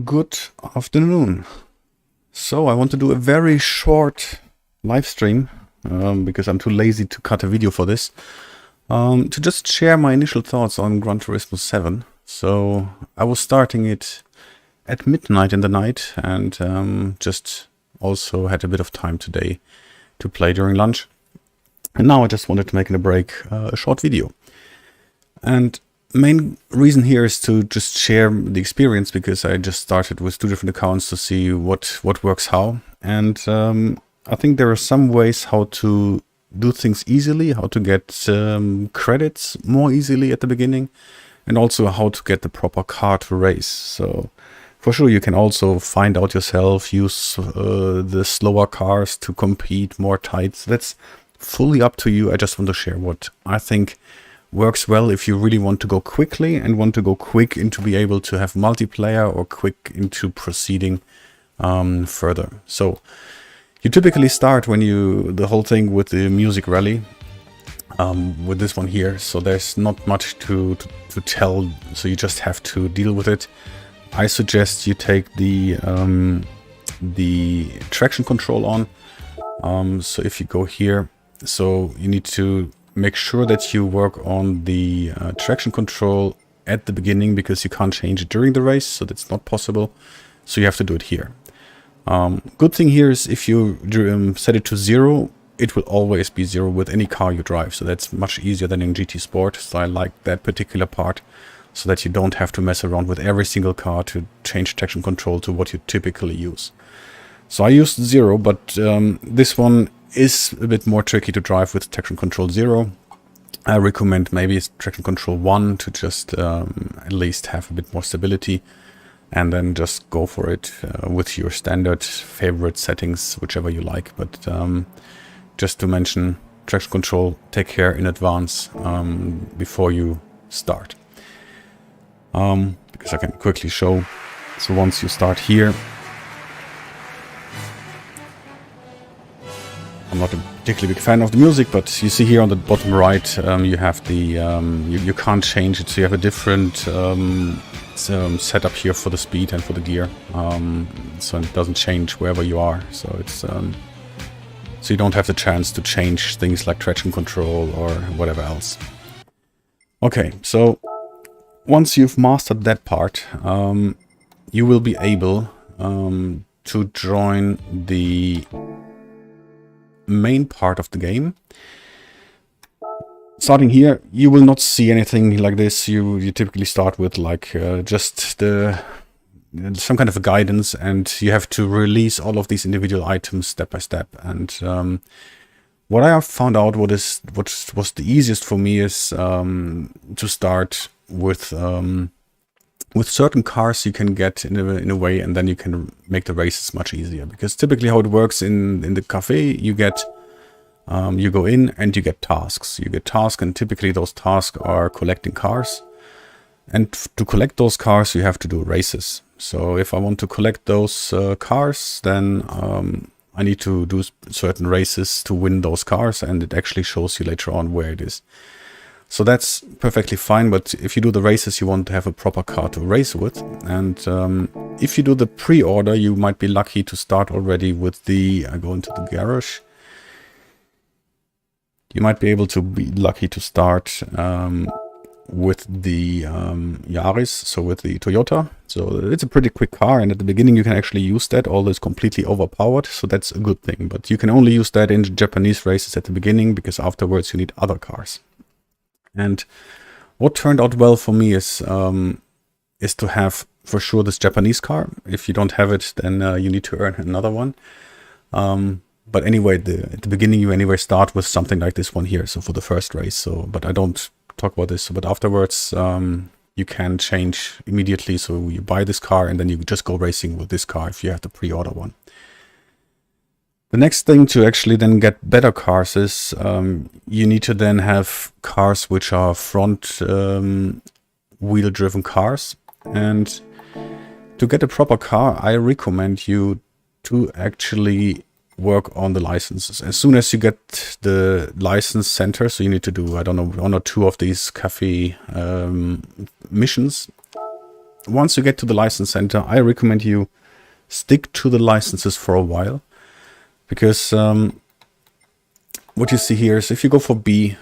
Good afternoon. So I want to do a very short live stream because I'm too lazy to cut a video for this. To just share my initial thoughts on Gran Turismo 7. So I was starting it at midnight in the night and just also had a bit of time today to play during lunch. And now I just wanted to make in a break a short video. And main reason here is to just share the experience, because I just started with 2 different accounts to see what works how. And I think there are some ways how to do things easily, how to get credits more easily at the beginning, and also how to get the proper car to race. So for sure you can also find out yourself, use the slower cars to compete more tight. That's fully up to you. I just want to share what I think works well if you really want to go quickly and want to go quick into be able to have multiplayer or quick into proceeding further. So you typically start the whole thing with the music rally with this one here. So there's not much to tell. So you just have to deal with it. I suggest you take the traction control on. So if you go here, so you need to make sure that you work on the traction control at the beginning, because you can't change it during the race, so that's not possible. So you have to do it here. Good thing here is if you set it to 0, it will always be 0 with any car you drive. So that's much easier than in GT Sport. So I like that particular part, so that you don't have to mess around with every single car to change traction control to what you typically use. So I used 0, but this one is a bit more tricky to drive with traction control 0. I recommend maybe traction control 1 to just at least have a bit more stability, and then just go for it with your standard favorite settings, whichever you like. But just to mention, traction control, take care in advance before you start. Because I can quickly show. So once you start here, I'm not a particularly big fan of the music, but you see here on the bottom right, you have the, you can't change it, so you have a different setup here for the speed and for the gear, so it doesn't change wherever you are, so it's, so you don't have the chance to change things like traction control or whatever else. Okay, so once you've mastered that part, you will be able to join the main part of the game. Starting here, you will not see anything like this. You typically start with like just some kind of a guidance, and you have to release all of these individual items step by step. And what I have found out, what was the easiest for me is to start with certain cars you can get in a way, and then you can make the races much easier. Because typically how it works in the cafe, you get you go in and you get tasks. You get tasks, and typically those tasks are collecting cars. And to collect those cars, you have to do races. So if I want to collect those cars, then I need to do certain races to win those cars, and it actually shows you later on where it is. So that's perfectly fine, but if you do the races, you want to have a proper car to race with. And if you do the pre-order, you might be lucky to start already with the, I go into the garage. You might be able to be lucky to start with the Yaris, so with the Toyota. So it's a pretty quick car, and at the beginning you can actually use that, although it's completely overpowered, so that's a good thing. But you can only use that in Japanese races at the beginning, because afterwards you need other cars. And what turned out well for me is to have for sure this Japanese car. If you don't have it, then you need to earn another one. But anyway, at the beginning you anyway start with something like this one here. So for the first race. So, but I don't talk about this. But afterwards, you can change immediately. So you buy this car and then you just go racing with this car if you have the pre-order one. The next thing to actually then get better cars is you need to then have cars which are front wheel driven cars. And to get a proper car, I recommend you to actually work on the licenses. As soon as you get the license center, so you need to do, I don't know, 1 or 2 of these cafe missions. once you get to the license center, I recommend you stick to the licenses for a while, because what you see here is if you go for B,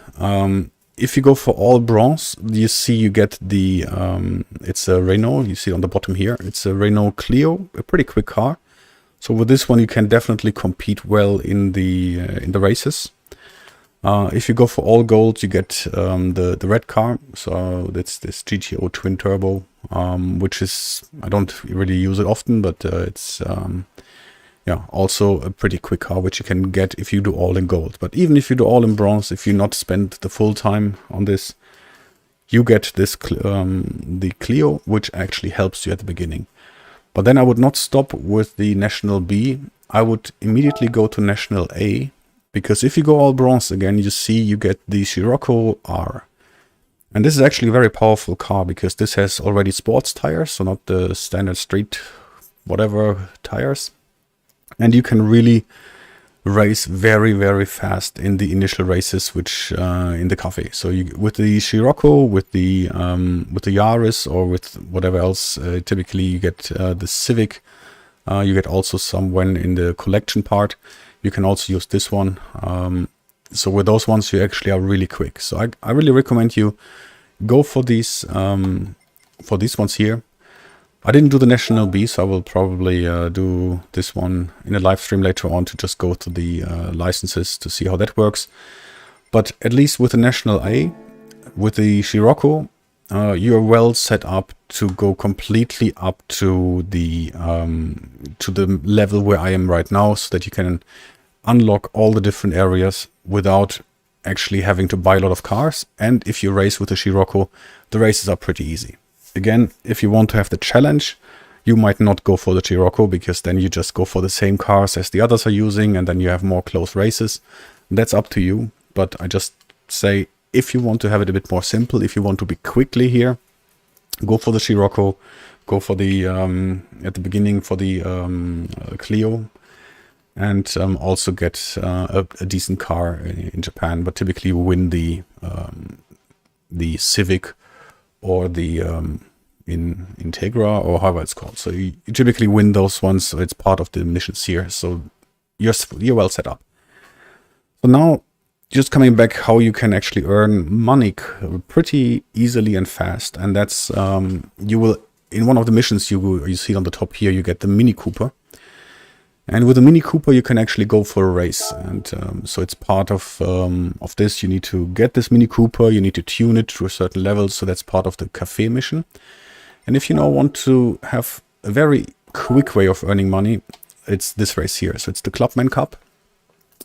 if you go for all bronze, you see you get the, it's a Renault, you see on the bottom here, it's a Renault Clio, a pretty quick car. So with this one you can definitely compete well in the races. If you go for all gold, you get the red car, so that's this GTO twin turbo, which is, I don't really use it often, but it's yeah, also a pretty quick car, which you can get if you do all in gold. But even if you do all in bronze, if you not spend the full time on this, you get this the Clio, which actually helps you at the beginning. But then I would not stop with the National B. I would immediately go to National A, because if you go all bronze again, you see you get the Scirocco R. And this is actually a very powerful car, because this has already sports tires, so not the standard street whatever tires. And you can really race very, very fast in the initial races, which in the cafe. So you, with the Scirocco, with the Yaris, or with whatever else, typically you get the Civic. You get also some when in the collection part. You can also use this one. So with those ones, you actually are really quick. So I really recommend you go for these ones here. I didn't do the National B, so I will probably do this one in a live stream later on to just go to the licenses to see how that works. But at least with the National A, with the Scirocco, you're well set up to go completely up to the level where I am right now, so that you can unlock all the different areas without actually having to buy a lot of cars. And if you race with the Scirocco, the races are pretty easy. Again, if you want to have the challenge, you might not go for the Scirocco, because then you just go for the same cars as the others are using, and then you have more close races. That's up to you. But I just say, if you want to have it a bit more simple, if you want to be quickly here, go for the Scirocco, go for the, at the beginning, for the Clio, and also get a decent car in Japan, but typically win the Civic, or the Integra, or however it's called. So you typically win those ones, so it's part of the missions here. So you're well set up. So now, just coming back, how you can actually earn money pretty easily and fast, and that's you will, in one of the missions you see on the top here, you get the Mini Cooper. And with the Mini Cooper, you can actually go for a race. And so it's part of this. You need to get this Mini Cooper. You need to tune it to a certain level. So that's part of the cafe mission. And if you now want to have a very quick way of earning money, it's this race here. So it's the Clubman Cup.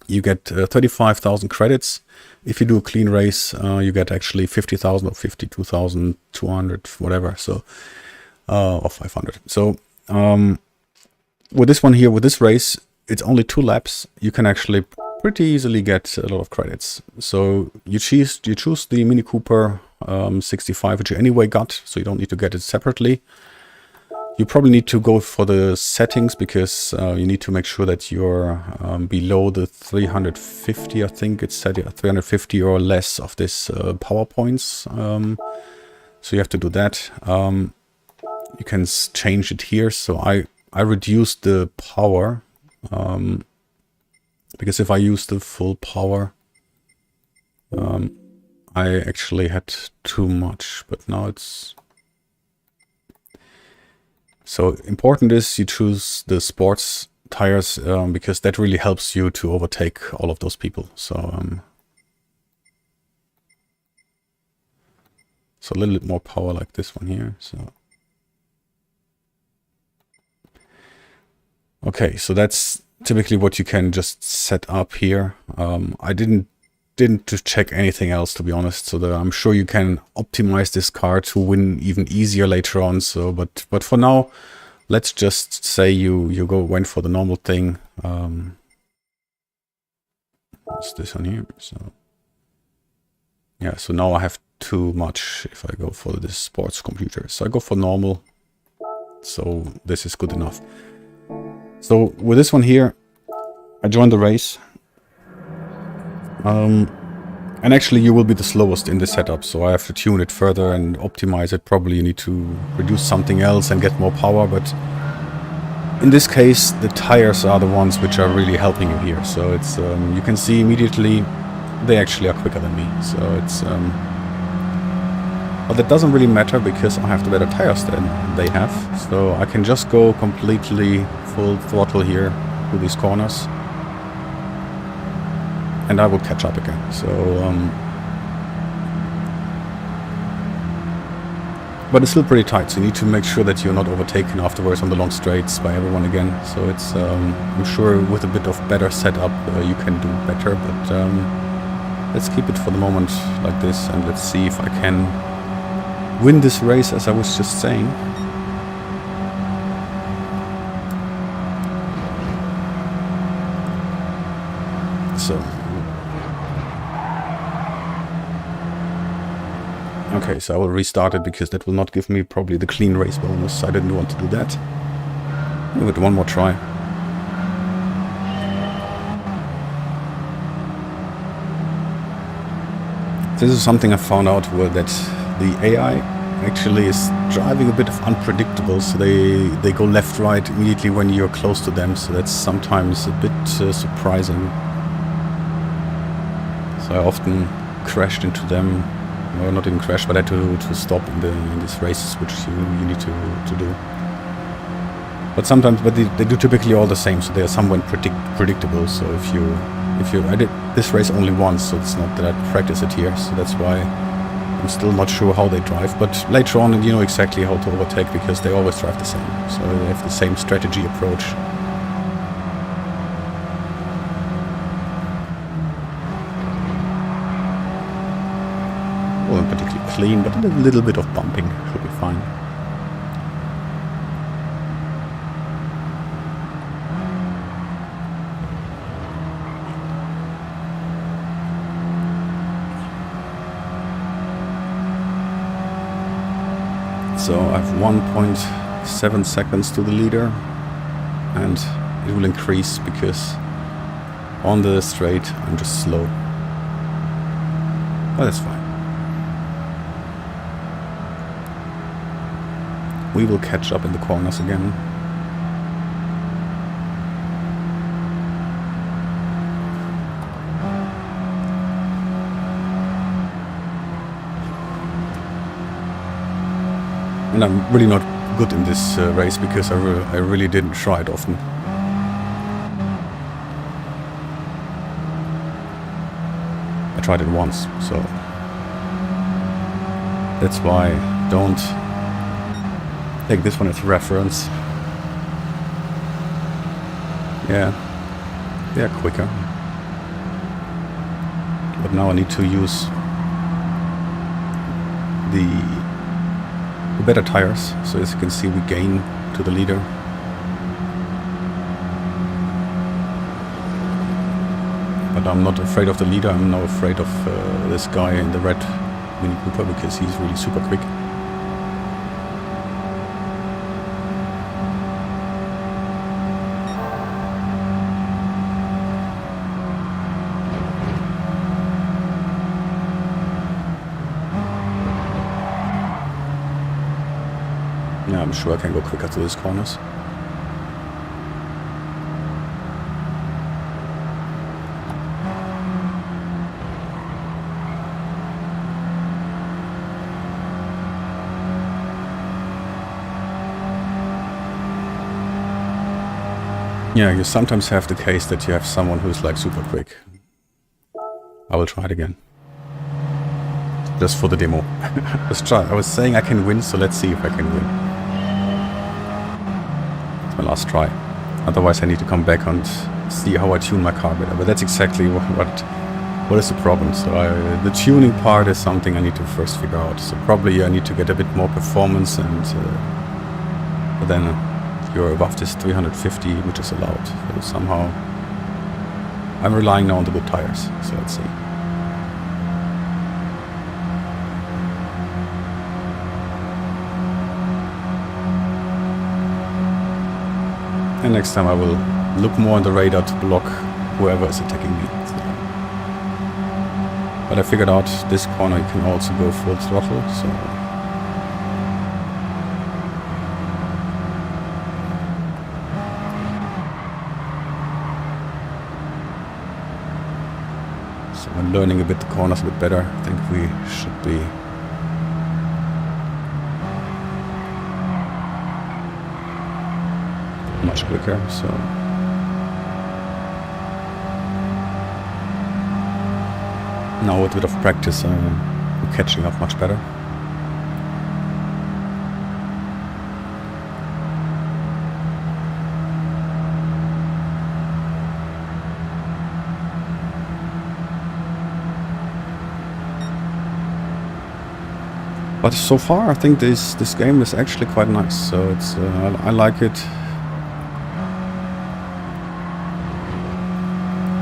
You get 35,000 credits. If you do a clean race, you get actually 50,000 or 52,200, whatever. So, or 500. So, with this one here, with this race, it's only 2 laps. You can actually pretty easily get a lot of credits. So you choose the Mini Cooper 65, which you anyway got, so you don't need to get it separately. You probably need to go for the settings, because you need to make sure that you're below the 350, I think it's set at 350 or less of this power points. So you have to do that. You can change it here. So I reduced the power, because if I use the full power, I actually had too much, but now it's... So important is you choose the sports tires, because that really helps you to overtake all of those people. So, so a little bit more power like this one here. So. Okay, so that's typically what you can just set up here. I didn't just check anything else, to be honest, so that I'm sure you can optimize this car to win even easier later on. So, but for now, let's just say you went for the normal thing. What's this on here? So yeah, so now I have too much if I go for this sports computer. So I go for normal. So this is good enough. So with this one here, I joined the race. And And actually you will be the slowest in the setup, so I have to tune it further and optimize it. Probably you need to reduce something else and get more power, but in this case the tires are the ones which are really helping you here. So it's you can see immediately they actually are quicker than me. So it's but that doesn't really matter because I have the better tires than they have. So I can just go completely full throttle here through these corners. And I will catch up again. So, but it's still pretty tight. So you need to make sure that you're not overtaken afterwards on the long straights by everyone again. So it's, I'm sure with a bit of better setup you can do better. But let's keep it for the moment like this, and let's see if I can win this race, as I was just saying. So. Okay, so I will restart it because that will not give me probably the clean race bonus. I didn't want to do that. Give it one more try. This is something I found out that the AI actually is driving a bit of unpredictable. So they go left, right immediately when you're close to them. So that's sometimes a bit surprising. So I often crashed into them. Or not even crash, but I had to stop in these races, which you need to do. But sometimes, they do typically all the same, so they are somewhat predictable. So if you, I did this race only once, so it's not that I practice it here. So that's why I'm still not sure how they drive. But later on, you know exactly how to overtake because they always drive the same. So they have the same strategy approach. Not particularly clean, but a little bit of bumping should be fine. So I have 1.7 seconds to the leader, and it will increase because on the straight I'm just slow. But that's fine. We will catch up in the corners again. And I'm really not good in this race because I really didn't try it often. I tried it once, so that's why don't take this one as reference. Yeah, they are quicker. But now I need to use the better tires. So as you can see, we gain to the leader. But I'm not afraid of the leader. I'm now afraid of this guy in the red Mini Cooper because he's really super quick. Yeah, I'm sure I can go quicker to these corners. Yeah, you sometimes have the case that you have someone who's like super quick. I will try it again. Just for the demo. Let's try. I was saying I can win, so let's see if I can win. It's my last try. Otherwise I need to come back and see how I tune my car better. But that's exactly what is the problem. So the tuning part is something I need to first figure out. So probably I need to get a bit more performance, and but then you're above this 350, which is allowed. So somehow I'm relying now on the good tires. So let's see. And next time I will look more on the radar to block whoever is attacking me. So But I figured out this corner you can also go full throttle, so I'm learning a bit the corners a bit better. I think we should be much quicker, so now with a bit of practice I'm catching up much better. But so far I think this game is actually quite nice, so it's I like it.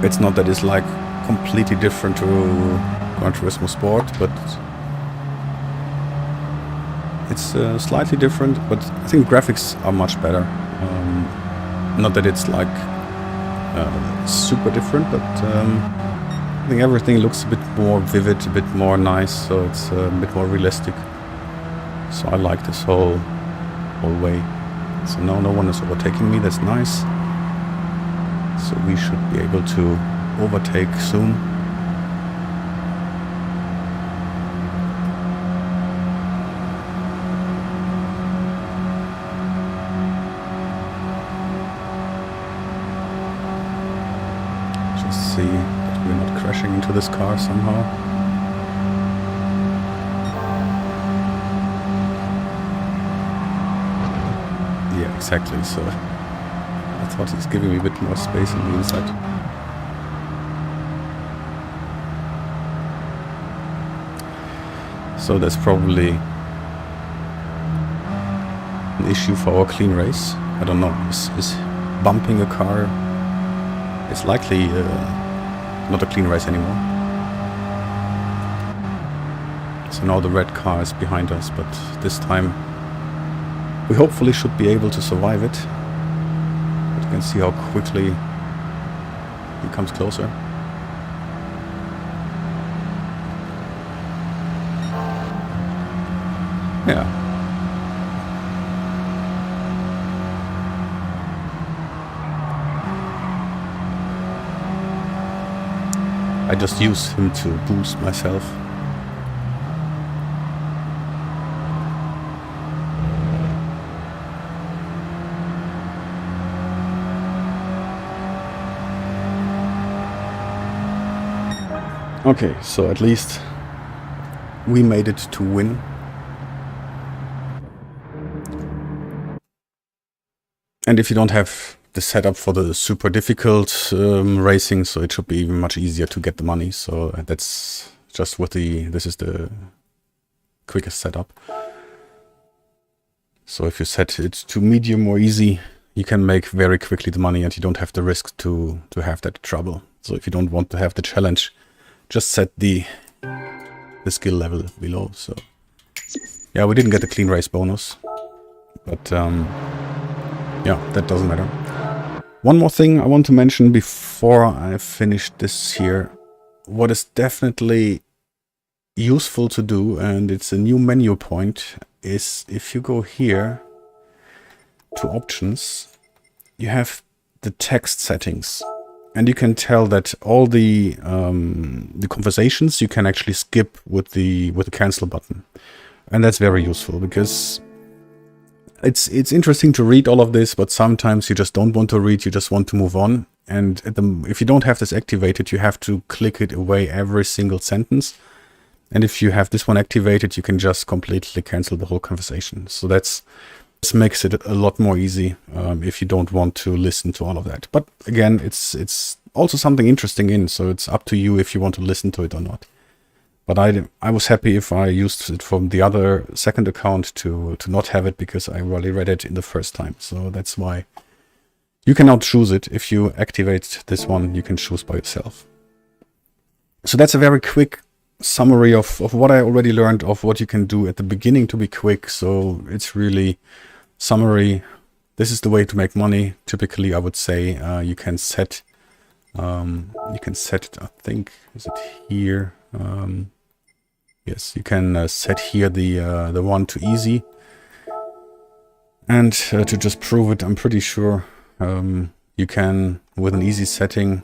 It's not that it's like completely different to Gran Turismo Sport, but it's slightly different, but I think graphics are much better. Not that it's like super different, but I think everything looks a bit more vivid, a bit more nice, so it's a bit more realistic. So I like this whole way. So now no one is overtaking me, that's nice. So we should be able to overtake soon. Just see that we're not crashing into this car somehow. Yeah, exactly, so I thought he's giving me a bit more space on the inside. So that's probably an issue for our clean race. I don't know, is bumping a car is likely not a clean race anymore. So now the red car is behind us, but this time we hopefully should be able to survive it. But you can see how quickly he comes closer. Yeah. I just use him to boost myself. Okay, so at least we made it to win. And if you don't have the setup for the super difficult racing, so it should be even much easier to get the money. So that's just what this is the quickest setup. So if you set it to medium or easy, you can make very quickly the money and you don't have the risk to have that trouble. So if you don't want to have the challenge, just set the skill level below. So yeah, we didn't get the clean race bonus, but yeah, that doesn't matter. One more thing I want to mention before I finish this here. What is definitely useful to do, and it's a new menu point, is if you go here to options, you have the text settings. And you can tell that all the conversations you can actually skip with the cancel button, and that's very useful because it's interesting to read all of this, but sometimes you just don't want to read. You just want to move on. And if you don't have this activated, you have to click it away every single sentence. And if you have this one activated, you can just completely cancel the whole conversation. So this makes it a lot more easy if you don't want to listen to all of that. But again, it's also something interesting in, so it's up to you if you want to listen to it or not. But I was happy if I used it from the other second account to not have it, because I really read it in the first time. So that's why you can now choose it. If you activate this one, you can choose by yourself. So that's a very quick summary of what I already learned of what you can do at the beginning to be quick. So it's really summary. This is the way to make money. Typically, I would say you can set it, I think, is it here? Yes, you can set here the one to easy. And to just prove it, I'm pretty sure you can, with an easy setting,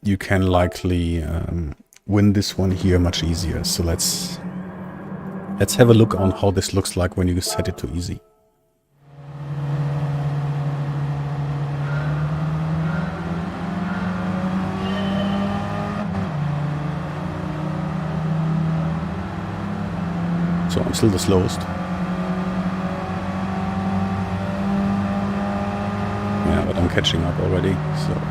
you can likely win this one here much easier. So let's have a look on how this looks like when you set it to easy. So I'm still the slowest. Yeah, but I'm catching up already, so...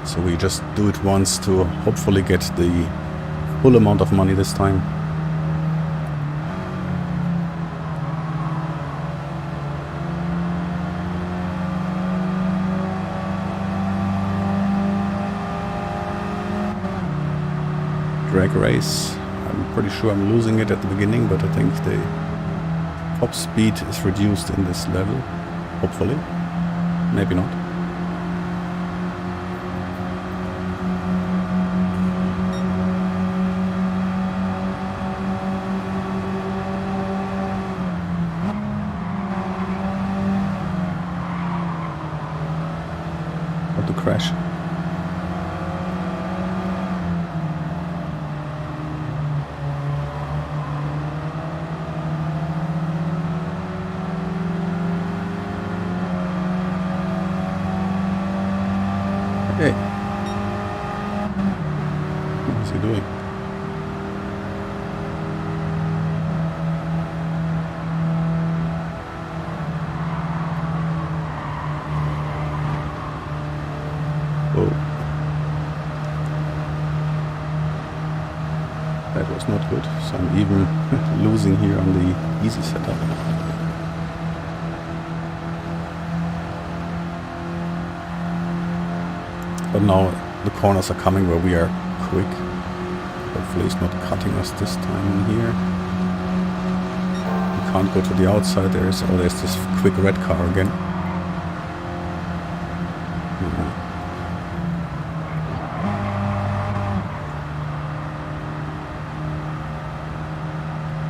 So we just do it once to hopefully get the full amount of money this time. Drag race. I'm pretty sure I'm losing it at the beginning, but I think the top speed is reduced in this level. Hopefully. Maybe not. To crash. Hey. What's he doing? That was not good, so I'm even losing here on the easy setup. But now the corners are coming where we are quick. Hopefully it's not cutting us this time in here. We can't go to the outside, there's this quick red car again.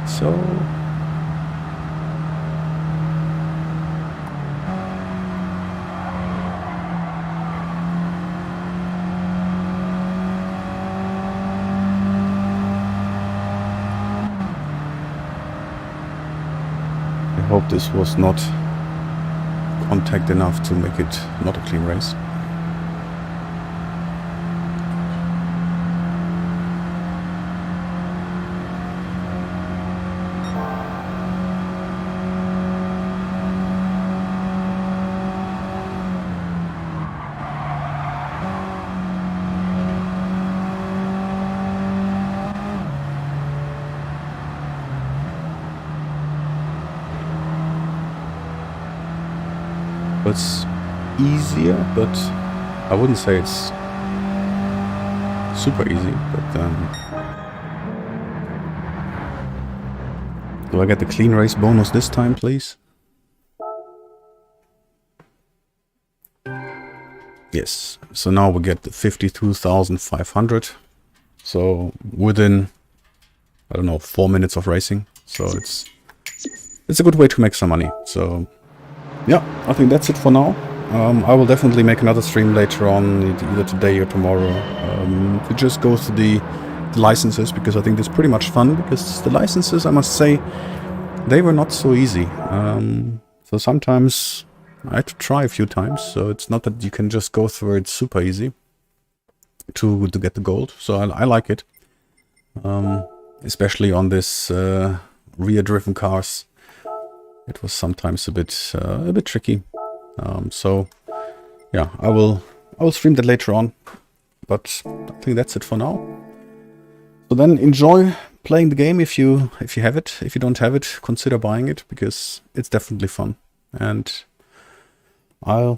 So I hope this was not contact enough to make it not a clean race. It's easier, but I wouldn't say it's super easy, but do I get the clean race bonus this time, please? Yes, so now we get the 52,500, so within, I don't know, 4 minutes of racing, so it's a good way to make some money. So yeah, I think that's it for now. I will definitely make another stream later on, either today or tomorrow, to just go through the licenses, because I think that's pretty much fun, because the licenses, I must say, they were not so easy. So sometimes I had to try a few times, so it's not that you can just go through it super easy to get the gold. So I like it, especially on this rear-driven cars. it was sometimes a bit tricky. So yeah, I will stream that later on. But I think that's it for now. So then enjoy playing the game if you have it. If you don't have it, consider buying it because it's definitely fun. And I'll